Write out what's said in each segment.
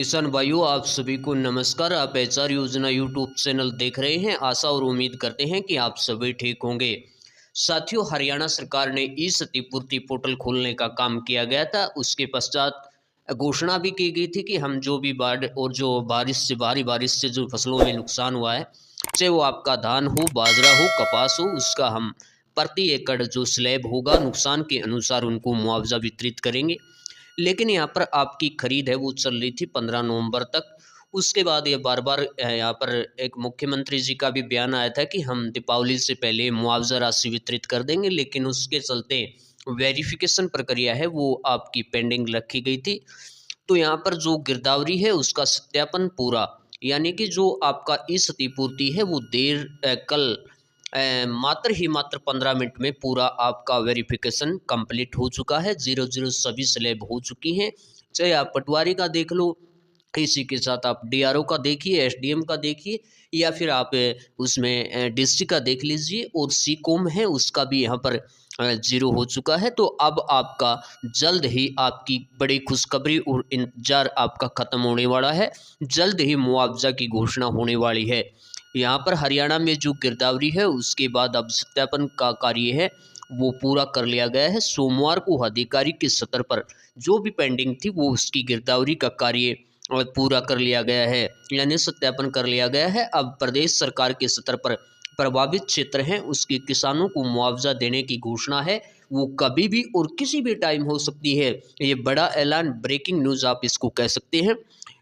किसान भाइयों, आप सभी को नमस्कार। आप एचआर योजना यूट्यूब चैनल देख रहे हैं। आशा और उम्मीद करते हैं कि आप सभी ठीक होंगे। साथियों, हरियाणा सरकार ने ई क्षतिपूर्ति पोर्टल खोलने का काम किया गया था। उसके पश्चात घोषणा भी की गई थी कि हम जो भी बाढ़ और जो भारी बारिश से जो फसलों में नुकसान हुआ है, चाहे वो आपका धान हो, बाजरा हो, कपास हो, उसका हम प्रति एकड़ जो स्लैब होगा नुकसान के अनुसार उनको मुआवजा वितरित करेंगे। लेकिन यहाँ पर आपकी खरीद है वो चल रही थी 15 नवंबर तक। उसके बाद ये बार बार यहाँ पर एक मुख्यमंत्री जी का भी बयान आया था कि हम दीपावली से पहले मुआवजा राशि वितरित कर देंगे, लेकिन उसके चलते वेरिफिकेशन प्रक्रिया है वो आपकी पेंडिंग रखी गई थी। तो यहाँ पर जो गिरदावरी है उसका सत्यापन पूरा, यानी कि जो आपका ई क्षतिपूर्ति है वो कल मात्र 15 मिनट में पूरा आपका वेरिफिकेशन कंप्लीट हो चुका है। 00 सभी स्लैब हो चुकी हैं। चाहे आप पटवारी का देख लो, इसी के साथ आप डीआरओ का देखिए, एसडीएम का देखिए, या फिर आप उसमें डीसी का देख लीजिए, और सीकॉम है उसका भी यहाँ पर 0 हो चुका है। तो अब आपका जल्द ही आपकी बड़ी खुशखबरी और इंतजार आपका ख़त्म होने वाला है। जल्द ही मुआवजा की घोषणा होने वाली है। यहाँ पर हरियाणा में जो गिरदावरी है उसके बाद अब सत्यापन का कार्य है वो पूरा कर लिया गया है। सोमवार को अधिकारी के स्तर पर जो भी पेंडिंग थी वो उसकी गिरदावरी का कार्य पूरा कर लिया गया है, यानी सत्यापन कर लिया गया है। अब प्रदेश सरकार के स्तर पर प्रभावित क्षेत्र हैं उसके किसानों को मुआवजा देने की घोषणा है। वो कभी भी और किसी भी टाइम हो सकती है। ये बड़ा ऐलान, ब्रेकिंग न्यूज़ आप इसको कह सकते हैं।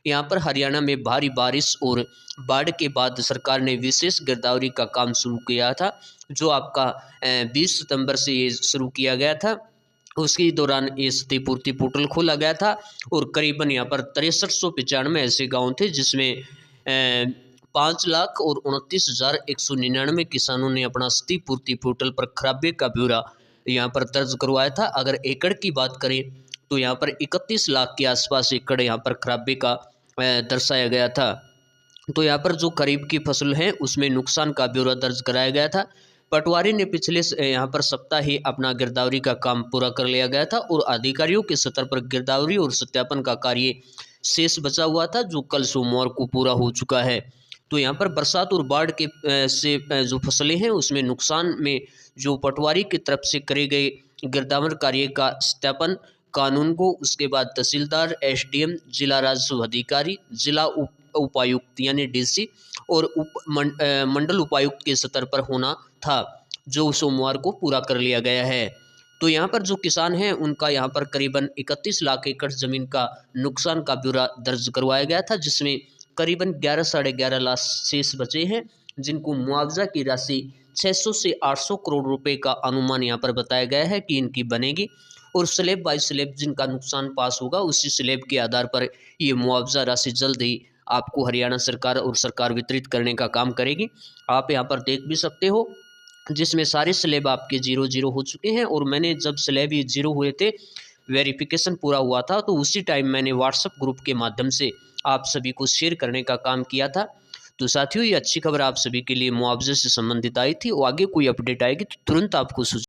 यहाँ पर हरियाणा में भारी बारिश और बाढ़ के बाद सरकार ने विशेष गिरदावरी का काम शुरू किया था, जो आपका 20 सितंबर से ये शुरू किया गया था। उसके दौरान ये क्षतिपूर्ति पोर्टल खोला गया था और करीबन यहाँ पर 6395 ऐसे गांव थे जिसमें 5,29,199 किसानों ने अपना क्षतिपूर्ति पोर्टल पर खराबे का ब्यौरा यहाँ पर दर्ज करवाया था। अगर एकड़ की बात करें तो यहाँ पर 31 लाख के आसपास एकड़ यहाँ पर खराबे का दर्शाया गया था। तो यहाँ पर जो खरीफ की फसल है उसमें नुकसान का ब्यौरा दर्ज कराया गया था। पटवारी ने पिछले यहाँ पर सप्ताह ही अपना गिरदावरी का काम पूरा कर लिया गया था और अधिकारियों के स्तर पर गिरदावरी और सत्यापन का कार्य शेष बचा हुआ था, जो कल सोमवार को पूरा हो चुका है। तो यहाँ पर बरसात और बाढ़ के से जो फसलें हैं उसमें नुकसान में जो पटवारी की तरफ से करे गए गिरदावर कार्य का सत्यापन कानून को, उसके बाद तहसीलदार, एसडीएम, जिला राजस्व अधिकारी, जिला उपायुक्त यानी डीसी और मंडल उपायुक्त के स्तर पर होना था, जो सोमवार को पूरा कर लिया गया है। तो यहाँ पर जो किसान हैं उनका यहाँ पर करीबन 31 लाख एकड़ ज़मीन का नुकसान का ब्यौरा दर्ज करवाया गया था, जिसमें करीबन 11 साढ़े 11 लाख शेष बचे हैं, जिनको मुआवजा की राशि 600 से 800 करोड़ रुपए का अनुमान यहाँ पर बताया गया है कि इनकी बनेगी। और स्लैब बाय स्लैब जिनका नुकसान पास होगा उसी स्लैब के आधार पर ये मुआवजा राशि जल्द ही आपको हरियाणा सरकार और सरकार वितरित करने का काम करेगी। आप यहाँ पर देख भी सकते हो जिसमें सारे स्लैब आपके 0-0 हो चुके हैं। और मैंने जब स्लैब ये 0 हुए थे, वेरिफिकेशन पूरा हुआ था, तो उसी टाइम मैंने व्हाट्सएप ग्रुप के माध्यम से आप सभी को शेयर करने का काम किया था। तो साथियों, ये अच्छी खबर आप सभी के लिए मुआवजे से संबंधित आई थी और आगे कोई अपडेट आएगी तो तुरंत आपको